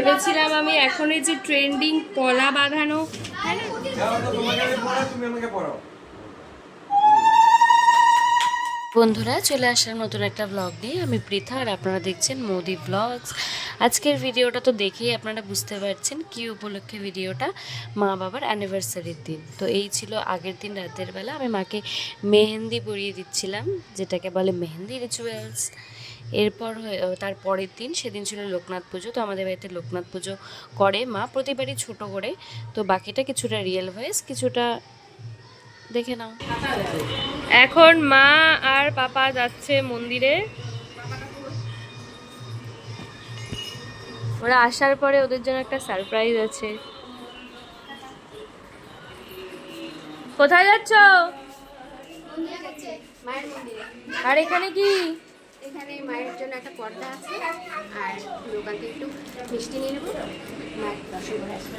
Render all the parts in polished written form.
ভেবেছিলাম আমি এখন এই যে ট্রেন্ডিং পলা বাঁধানো বন্ধুরা চলে আসার নতুন একটা ব্লগ নিয়ে আমি পৃথা আর আপনারা দেখছেন মোদি ব্লগস। আজকের ভিডিওটা তো দেখেই আপনারা বুঝতে পারছেন কি উপলক্ষে ভিডিওটা, মা বাবার অ্যানিভার্সারির দিন। তো এই ছিল আগের দিন রাতের বেলা আমি মাকে মেহেন্দি পরিয়ে দিচ্ছিলাম, যেটাকে বলে মেহেন্দি রিচুয়ালস। এরপর তার পরের দিন সেদিন ছিল লোকনাথ পুজো। তো আমাদের বাড়িতে লোকনাথ পুজো করে মা প্রতিবারই ছোট করে। তো বাকিটা কিছুটা রিয়েল ভয়েস, কিছুটা দেখে নাও। এখন মা আর পাপা যাচ্ছে মন্দিরে। ওরা আসার পরে ওদের জন্য একটা সারপ্রাইজ আছে। কোথায় যাচ্ছ? মায়ের মন্দিরে। আর এখানে কি? এখানে মায়ের জন্য একটা পর্দা আছে আর দোকান থেকে একটু মিষ্টি নিয়ে নেবো, মায়ের দর্শন করে আসবো।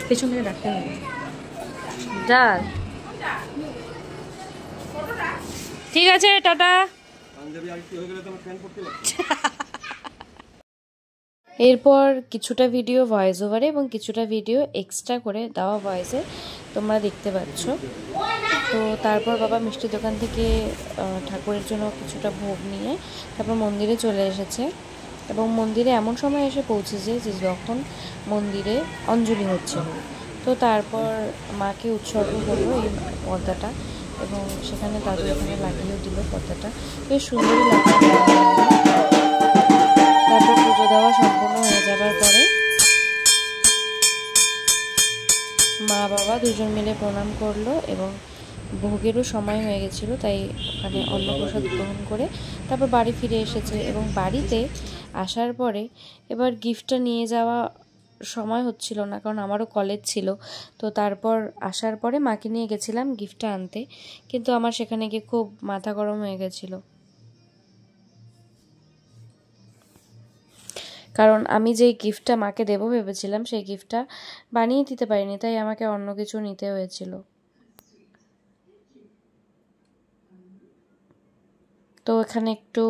পেছন থেকে ডাকতে হবে। ডাল ঠিক আছে, টাটা। এরপর কিছুটা ভিডিও ভয়েস ওভারে এবং কিছুটা ভিডিও এক্সট্রা করে দেওয়া ভয়েসে তোমরা দেখতে পাচ্ছ। তো তারপর বাবা মিষ্টির দোকান থেকে ঠাকুরের জন্য কিছুটা ভোগ নিয়ে তারপর মন্দিরে চলে এসেছে এবং মন্দিরে এমন সময় এসে পৌঁছেছে যে যখন মন্দিরে অঞ্জলি হচ্ছিল। তো তারপর মাকে উৎসর্গ করলো এই পর্দাটা এবং সেখানে দাদু এখানে লাগিয়েও দিল পর্দাটা। বেশ সুন্দরই লাগছে। তারপর পুজো দেওয়া সম্পূর্ণ হয়ে যাবার পরে মা বাবা দুজন মিলে প্রণাম করলো এবং ভোগেরও সময় হয়ে গেছিলো, তাই ওখানে অন্নপ্রসাদ গ্রহণ করে তারপর বাড়ি ফিরে এসেছে। এবং বাড়িতে আসার পরে এবার গিফটটা নিয়ে যাওয়া সময় হচ্ছিল না, কারণ আমারও কলেজ ছিল। তো তারপর আসার পরে মাকে নিয়ে গেছিলাম গিফটটা আনতে, কিন্তু আমার সেখানে গিয়ে খুব মাথা গরম হয়ে গেছিলো, কারণ আমি যেই গিফটটা মাকে দেবো ভেবেছিলাম সেই গিফটটা বানিয়ে দিতে পারিনি, তাই আমাকে অন্য কিছু নিতে হয়েছিল। তো এখানে একটু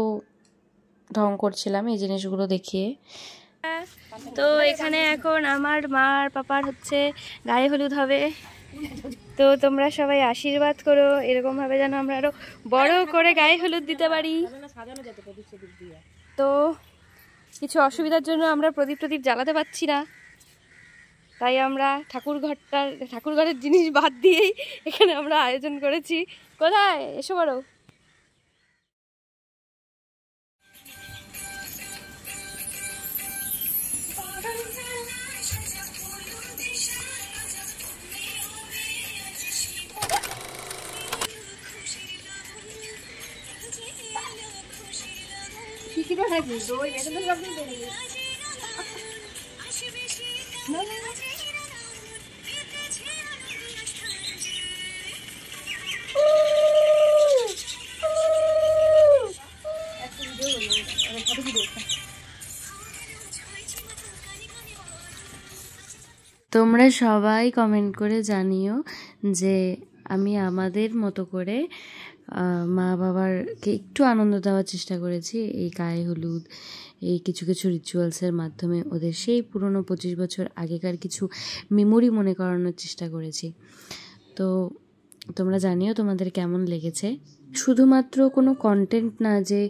ঢং করছিলাম এই জিনিসগুলো দেখিয়ে। তো এখানে এখন আমার মা আর পাপার হচ্ছে গায়ে হলুদ হবে। তো তোমরা সবাই আশীর্বাদ করো এরকম ভাবে যেন আমরা আরো বড় করে গায়ে হলুদ দিতে পারি। তো কিছু অসুবিধার জন্য আমরা প্রদীপ জ্বালাতে পারছি না, তাই আমরা ঠাকুরঘরের জিনিস বাদ দিয়েই এখানে আমরা আয়োজন করেছি। কোথায় এসো বড়। তোমরা সবাই কমেন্ট করে জানিও যে আমি আমাদের মতো করে মা বাবারকে একটু আনন্দ দেওয়ার চেষ্টা করেছি এই গায়ে হলুদ, এই কিছু কিছু রিচুয়ালসের মাধ্যমে ওদের সেই পুরনো 25 বছর আগেকার কিছু মেমোরি মনে করানোর চেষ্টা করেছি। তো তোমরা জানিও তোমাদের কেমন লেগেছে। শুধুমাত্র কোনো কন্টেন্ট না যে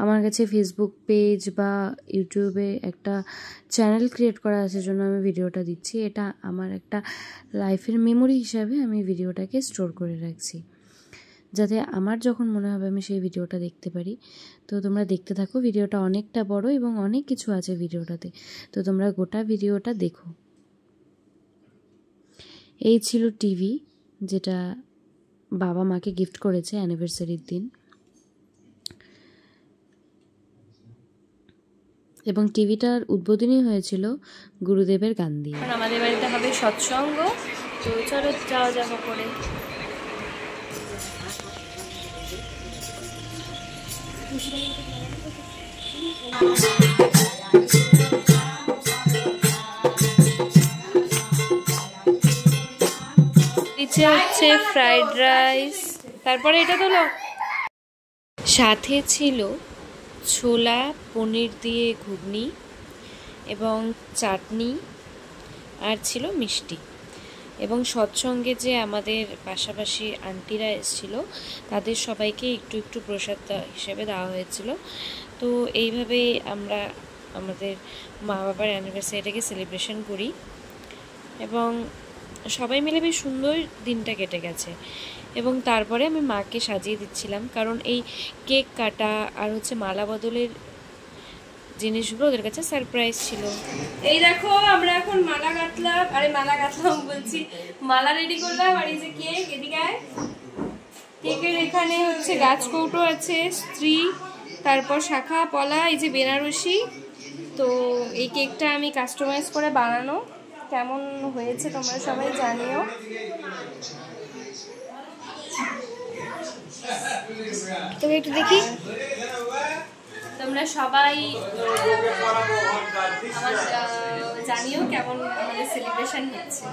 আমার কাছে ফেসবুক পেজ বা ইউটিউবে একটা চ্যানেল ক্রিয়েট করা আছে জন্য আমি ভিডিওটা দিচ্ছি, এটা আমার একটা লাইফের মেমোরি হিসাবে আমি ভিডিওটাকে স্টোর করে রাখছি, যাতে আমার যখন মনে হবে আমি সেই ভিডিওটা দেখতে পারি। তো তোমরা দেখতে থাকো, ভিডিওটা অনেকটা বড় এবং অনেক কিছু আছে ভিডিওটাতে, তো তোমরা গোটা ভিডিওটা দেখো। এই ছিল টিভি যেটা বাবা মাকে গিফট করেছে অ্যানিভার্সারির দিন, এবং টিভিটার উদ্বোধনী হয়েছিল গুরুদেবের গান দিয়ে। আমাদের বাড়িতে হবে সৎসঙ্গ, তো চলো যাওয়া যাওয়া করে। নিচে হচ্ছে ফ্রাইড রাইস, তারপরে এটা তো সাথে ছিল ছোলা পনির দিয়ে ঘুগনি এবং চাটনি, আর ছিল মিষ্টি। এবং সৎসঙ্গে যে আমাদের পাশাপাশি আন্টিরা এসেছিল তাদের সবাইকে একটু একটু প্রসাদ হিসেবে দেওয়া হয়েছিল। তো এইভাবেই আমরা আমাদের মা বাবার অ্যানিভার্সারিটাকে সেলিব্রেশন করি এবং সবাই মিলে বেশ সুন্দর দিনটা কেটে গেছে। এবং তারপরে আমি মাকে সাজিয়ে দিচ্ছিলাম, কারণ এই কেক কাটা আর হচ্ছে মালা বদলের জিনিসগুলো ওদের কাছে সারপ্রাইজ ছিল। এই দেখো আমরা এখন মালা গাঁথলাম, বলছি মালা রেডি করলাম। আর এই যে কেক, এদিকে কেকের এখানে হচ্ছে গাছ কৌটো আছে, স্ত্রী, তারপর শাখা পলা, এই যে বেনারসি। তো এই কেকটা আমি কাস্টমাইজ করে বানানো, কেমন হয়েছে তোমরা সবাই জানিও। তো একটু দেখি তোমরা সবাই আমার জানিও কেমন আমাদের সেলিব্রেশন হচ্ছে।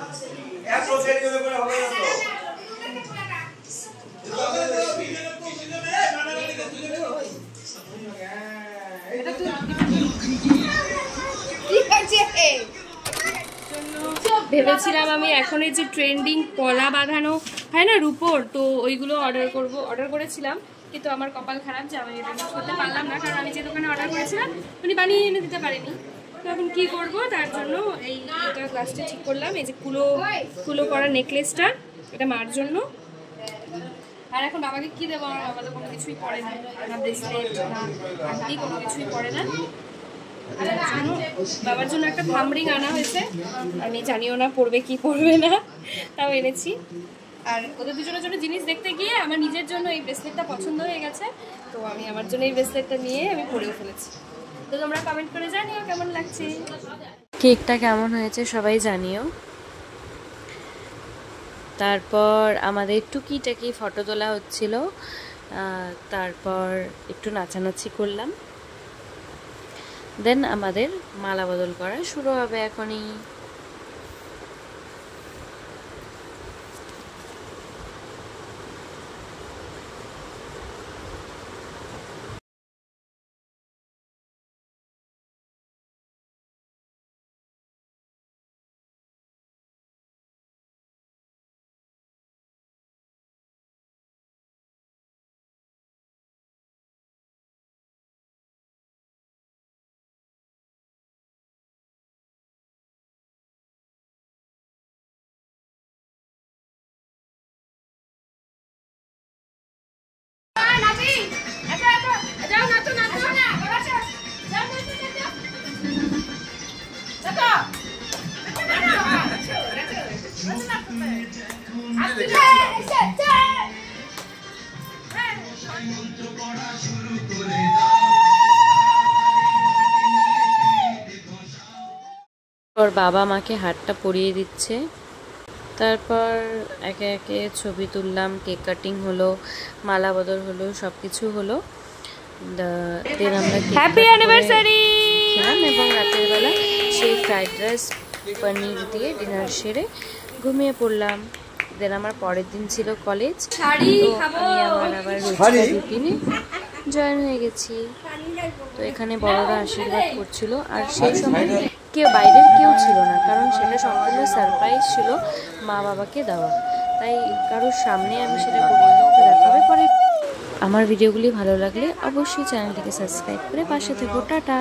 ভেবেছিলাম আমি এখন এই যে ট্রেন্ডিং পলা বাঁধানো হয় না রূপোর, তো ওইগুলো অর্ডার করেছিলাম, কিন্তু আমার কপাল খারাপ যে আমি এটা ইউজ করতে পারলাম না, কারণ আমি যে দোকানে অর্ডার করেছিলাম উনি বানিয়ে এনে দিতে পারেনি। তো এখন কী করবো, তার জন্য এটা লাস্টে ঠিক করলাম, এই যে কুলো করা নেকলেসটা, এটা মার জন্য। আর এখন বাবাকে কী দেবো, আমার বাবা তো কোনো কিছুই পরে না, না ব্রেসলেট না আংটি, কোনো কিছুই পরে না। বাবার জন্য একটা থামরিং আনা হয়েছে, আমি জানিও না পড়বে কি পড়বে না, তাও এনেছি। আর ওদের দুজনের জন্য জিনিস দেখতে গিয়ে আমার নিজের জন্য এই ব্রেসলেটটা পছন্দ হয়ে গেছে, তো আমি আমার জন্য এই ব্রেসলেটটা নিয়ে আমি পরেও ফেলেছি। তো তোমরা কমেন্ট করে জানিও কেমন লাগছে, কেকটা কেমন হয়েছে সবাই জানিও। তারপর আমাদের টুকিটাকি ফটো তোলা হচ্ছিল, তারপর একটু নাচানাচি করলাম, দেন আমাদের মালা বদল করা শুরু হবে এখনই। ওর বাবা মাকে হাতটা পরিয়ে দিচ্ছে, তারপর একে একে ছবি তুললাম, কেক কাটিং হলো, মালা বদল হলো, সব কিছু হলো। দেন আমরা হ্যাপি অ্যানিভার্সারি খেলাম এবং রাতের বেলা সেই ফ্রাইড রাইস পনির দিয়ে ডিনার সেরে ঘুমিয়ে পড়লাম। দেন আমার পরের দিন ছিল কলেজ, তো আমি আমার আবার রুটিনে জয়েন হয়ে গেছি। তো এখানে বড়রা আশীর্বাদ করছিল, আর সেই সময় বাইরের কেউ ছিল না, কারণ সেটা সম্পূর্ণ সারপ্রাইজ ছিল মা বাবাকে দেওয়া, তাই কারোর সামনে আমি সেটা করিনি। তো দেখা হবে পরে। আমার ভিডিওগুলি ভালো লাগলে অবশ্যই চ্যানেলটিকে সাবস্ক্রাইব করে পাশে থেকো। টাটা।